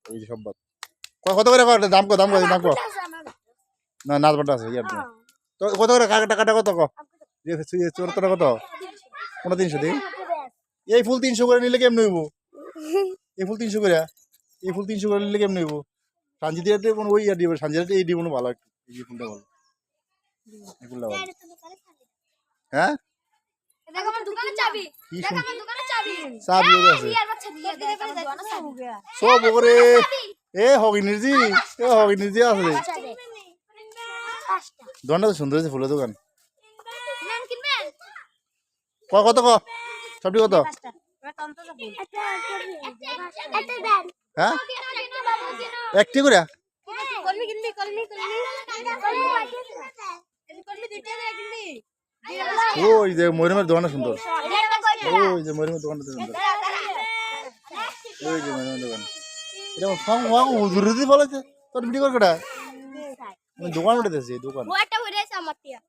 এই যে সব বাদ কত করে দাম কত না নাচবাটা আছে ইয়ার তো কত করে টাকাটা কত চোরটা কত 350 দিই এই ফুল 300 করে নিলে কেমন হইব এই ফুল 300 করে নিলে কেমন হইব সানজিদিয়াতে কোন ওই ইয়ার দিব সানজিদিয়াতে এই দিব ভালো একটু এই ফুলটা ভালো এই ফুলটা ভালো হ্যাঁ দেখো আমার দোকানের চাবি কি দেখো আমার দোকানের চাবি চাবি আছে ইয়ার বাচ্চা দিয়ে দেখো আমার দোকানের চাবি সব করে এ হগিনিজি আছে দোকানটা তো সুন্দর আছে ফুলের দোকান কিনবেন কত সবটি কত হ্যাঁ একটি করে কলমি কিনবি কলমি দিতে কিনবি ওই যে মরিমের দোকানটা সুন্দর ওই যে মরিমের দোকানটা সুন্দর ওই যে মরিমের দোকান এটা হুজুর দি বলেছে তোর ভিডিও কর কটা আমি দোকান উঠেছি দোকান ওটা হইছে আমার টিয়া